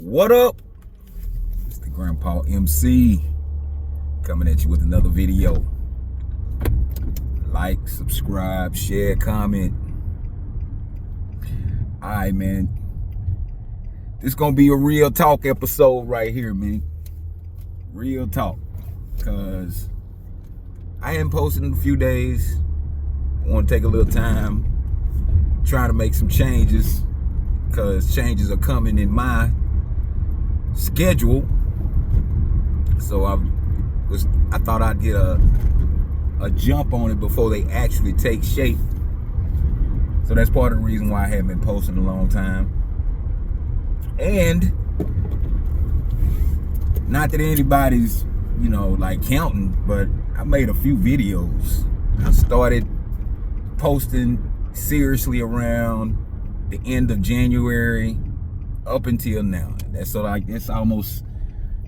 What up? It's the Grandpa MC coming at you with another video. Like, subscribe, share, comment. Alright, man. This gonna be a real talk episode right here, man. Real talk. Cause I hadn't posted in a few days. I want to take a little time trying to make some changes, because changes are coming in my schedule. So I thought I'd get a jump on it before they actually take shape. So that's part of the reason why I haven't been posting in a long time. And not that anybody's, like counting, but I made a few videos. I started posting seriously around the end of January up until now. That's so like it's almost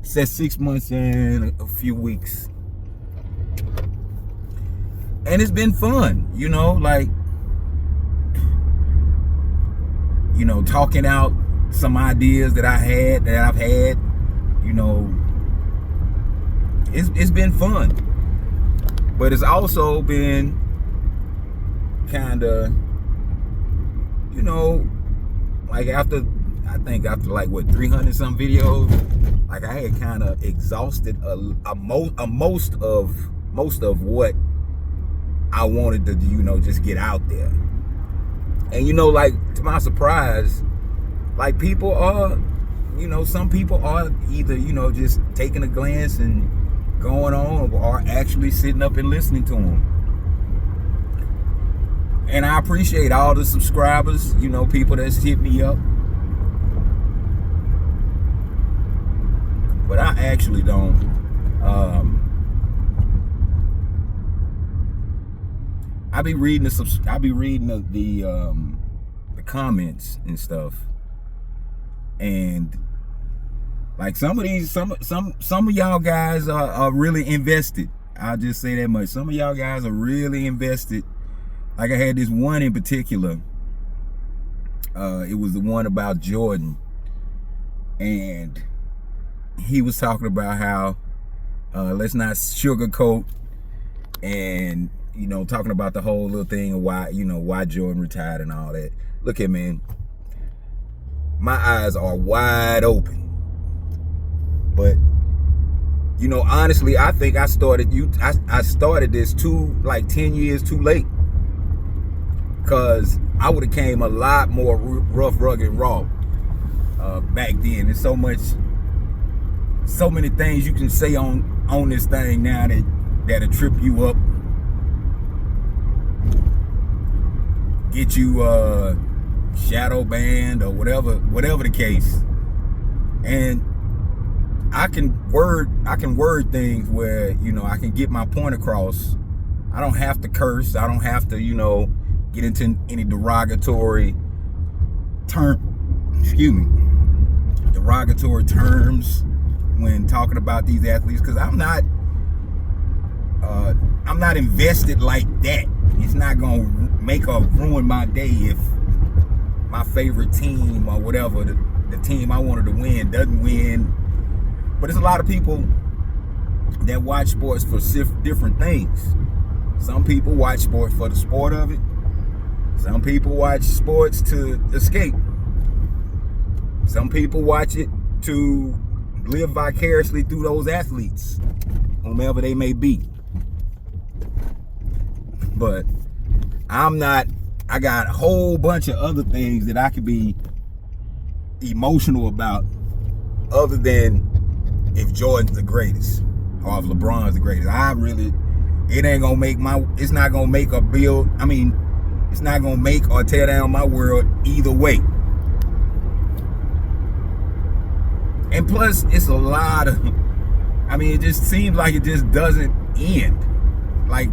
says 6 months and a few weeks. And it's been fun, talking out some ideas that I've had, it's been fun. But it's also been kind of, like after 300 some videos, like I had kind of exhausted most of what I wanted to, just get out there. And like, to my surprise, like people are, some people are either, just taking a glance and going on, or actually sitting up and listening to them. And I appreciate all the subscribers, people that's hit me up. But I actually don't. I be reading the comments and stuff, and like some of y'all guys are really invested. I'll just say that much. Some of y'all guys are really invested. Like I had this one in particular. It was the one about Jordan, and he was talking about how let's not sugarcoat, and talking about the whole little thing of why Jordan retired and all that. Look at, man, my eyes are wide open. But honestly, I think I started this 10 years too late. Cause I would have came a lot more rough, rugged, raw back then. There's so many things you can say on this thing now that'll trip you up, get you shadow banned or whatever the case. And I can word things where I can get my point across. I don't have to curse. I don't have to get into any derogatory terms when talking about these athletes, because I'm not invested like that. It's not gonna make or ruin my day if my favorite team or whatever, the team I wanted to win, doesn't win. But there's a lot of people that watch sports for different things. Some people watch sports for the sport of it. Some people watch sports to escape. Some people watch it to live vicariously through those athletes, whomever they may be. But I got a whole bunch of other things that I could be emotional about, other than if Jordan's the greatest or if LeBron's the greatest. It's not gonna make or build. It's not gonna make or tear down my world either way. And plus, it's a lot of, it just seems like it just doesn't end. Like,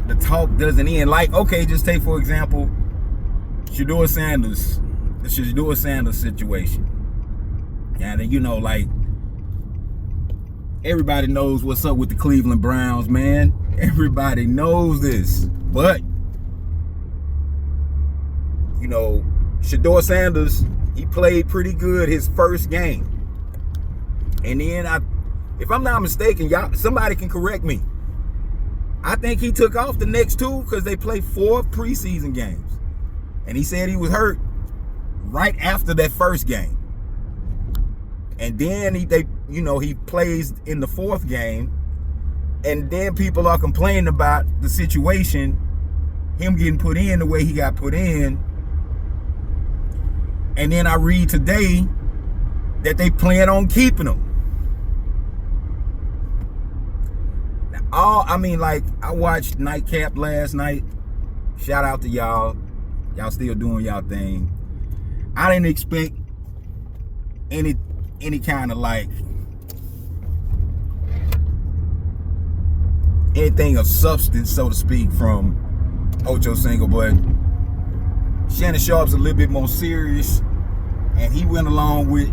the talk doesn't end. Like, okay, just take, for example, Shedeur Sanders, the Shedeur Sanders situation. And, like, everybody knows what's up with the Cleveland Browns, man. Everybody knows this. But, Shedeur Sanders, He played pretty good his first game. And then if I'm not mistaken, y'all, somebody can correct me. I think he took off the next 2 because they played 4 preseason games. And he said he was hurt right after that first game. And then he plays in the 4th game. And then people are complaining about the situation, him getting put in the way he got put in. And then I read today that they plan on keeping him. I watched Nightcap last night. Shout out to y'all. Y'all still doing y'all thing. I didn't expect any kind of anything of substance, so to speak, from Ocho Cinco, but Shannon Sharp's a little bit more serious, and he went along with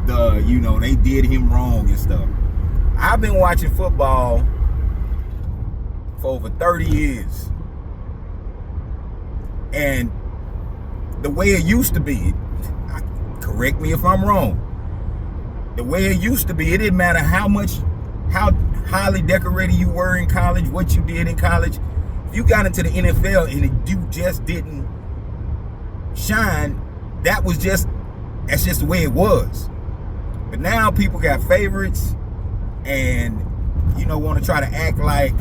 they did him wrong and stuff. I've been watching football for over 30 years. And the way it used to be, correct me if I'm wrong, the way it used to be, it didn't matter how highly decorated you were in college, what you did in college. If you got into the NFL and you just didn't shine, that's just the way it was. But now people got favorites and want to try to act like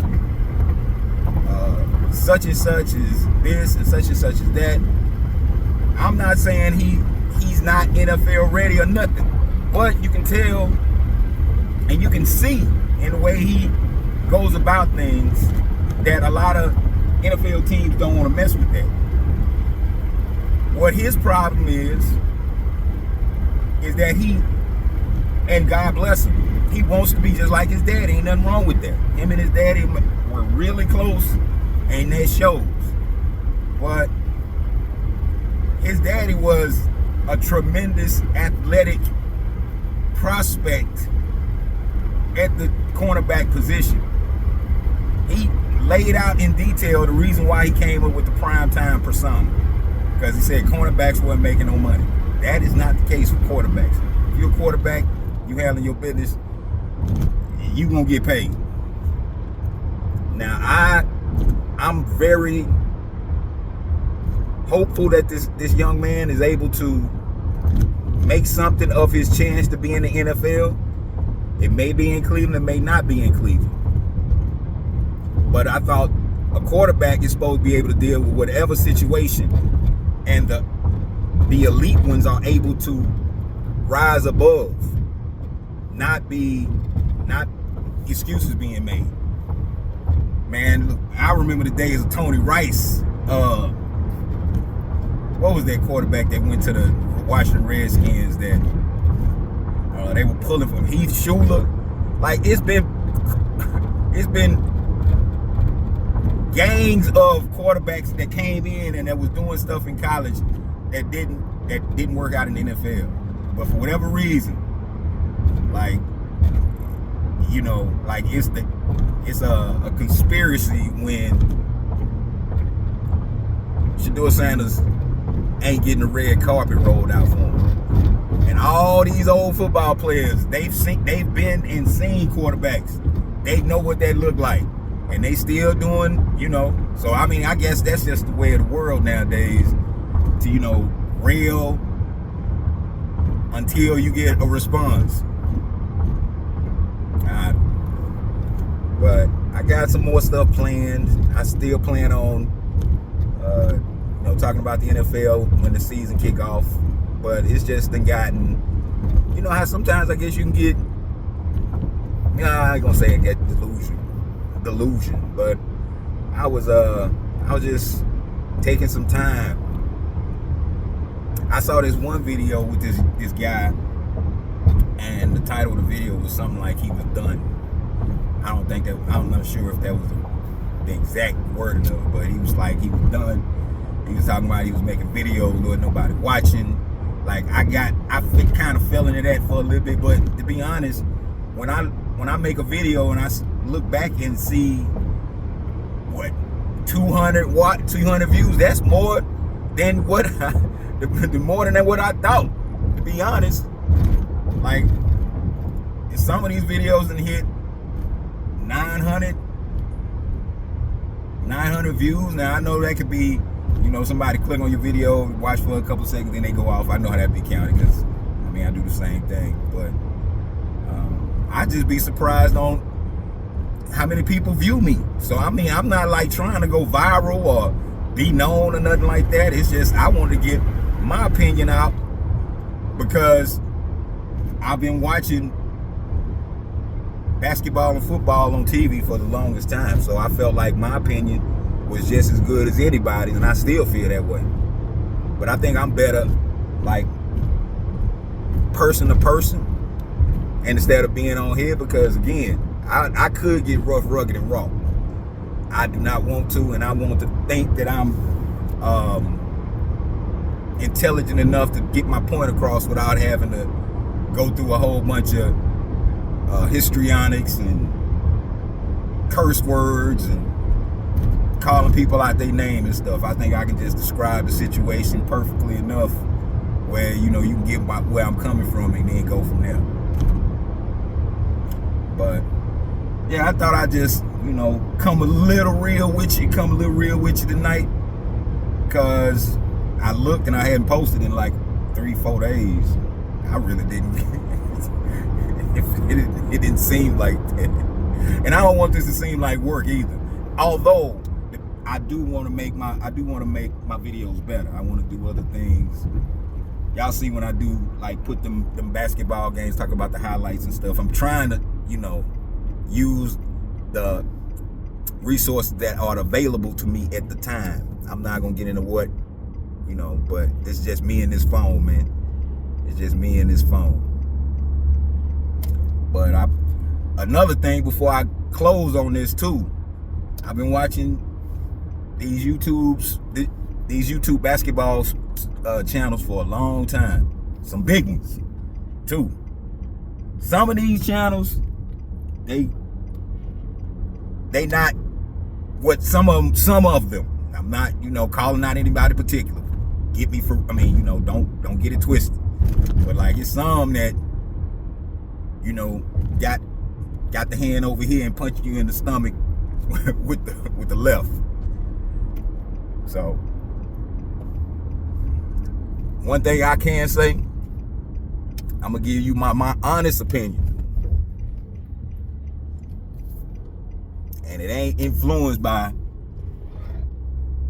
such and such is this and such is that. I'm not saying he's not NFL ready or nothing, but you can tell and you can see in the way he goes about things that a lot of NFL teams don't want to mess with that. What his problem is that and God bless him, he wants to be just like his daddy. Ain't nothing wrong with that. Him and his daddy were really close, and that shows. But his daddy was a tremendous athletic prospect at the cornerback position. He laid out in detail the reason why he came up with the primetime persona, because he said cornerbacks weren't making no money. That is not the case for quarterbacks. If you're a quarterback, you handling your business, you gonna get paid. Now I'm very hopeful that this young man is able to make something of his chance to be in the NFL. It may be in Cleveland, it may not be in Cleveland. But I thought a quarterback is supposed to be able to deal with whatever situation, and the elite ones are able to rise above, not excuses being made. Man, look, I remember the days of Tony Rice. What was that quarterback that went to the Washington Redskins that they were pulling from Heath Schuler? Like, it's been gangs of quarterbacks that came in and that was doing stuff in college that didn't work out in the NFL. But for whatever reason, it's a conspiracy when Shedeur Sanders ain't getting the red carpet rolled out for him. And all these old football players, they've been and seen quarterbacks. They know what that look like. And they still doing, So, I guess that's just the way of the world nowadays, to, rail until you get a response. But I got some more stuff planned. I still plan on, talking about the NFL when the season kick off. But it's just gotten, how sometimes I guess you can get, I ain't gonna say it, get delusion. But I was just taking some time. I saw this one video with this guy, and the title of the video was something like he was done. I'm not sure if that was the exact wording of it, but he was like he was done. He was talking about he was making videos with nobody watching. Like I kind of fell into that for a little bit, but to be honest, when I make a video and I look back and see what 200 views, that's more than what the more than what I thought, to be honest. Like, some of these videos done hit 900 views. Now, I know that could be, somebody click on your video, watch for a couple seconds, then they go off. I know how that be counted, because, I do the same thing. But I just be surprised on how many people view me. So, I'm not, like, trying to go viral or be known or nothing like that. It's just, I want to get my opinion out, because I've been watching basketball and football on TV for the longest time, so I felt like my opinion was just as good as anybody's, and I still feel that way. But I think I'm better, like, person to person, and instead of being on here, because again, I could get rough, rugged, and raw. I do not want to, and I want to think that I'm intelligent enough to get my point across without having to go through a whole bunch of histrionics and curse words and calling people out their name and stuff. I think I can just describe the situation perfectly enough where, you can get where I'm coming from and then go from there. But yeah, I thought I'd just, come a little real with you tonight, because I looked and I hadn't posted in like 3-4 days. I really didn't. It didn't seem like that. And I don't want this to seem like work either. Although I do want to make my videos better. I want to do other things. Y'all see when I do, like, put them basketball games, talk about the highlights and stuff. I'm trying to, use the resources that are available to me at the time. I'm not gonna get into what, but it's just me and this phone, man. It's just me and this phone. But another thing before I close on this too, I've been watching these YouTube basketball channels for a long time. Some big ones too. Some of these channels, they not what some of them. I'm not, calling out anybody particular. Get me for, don't get it twisted. But like, it's some that, got the hand over here and punch you in the stomach with the left. So, one thing I can say, I'm gonna give you my honest opinion, and it ain't influenced by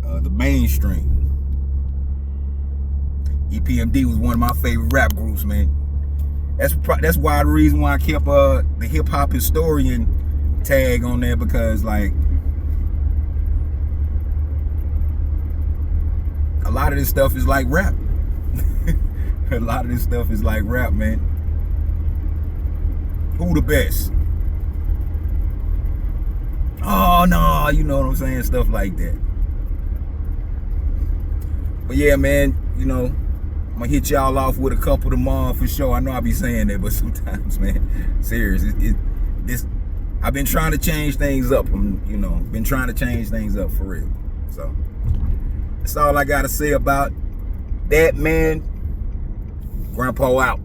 the mainstream. EPMD was one of my favorite rap groups, man. That's why the reason why I kept the hip hop historian tag on there, because like a lot of this stuff is like rap. A lot of this stuff is like rap, man. Who the best? Oh no, you know what I'm saying? Stuff like that. But yeah, man, I'm gonna hit y'all off with a couple tomorrow for sure. I know I be saying that, but sometimes, man, serious. I've been trying to change things up. Been trying to change things up for real. So that's all I gotta say about that, man. Grandpa out.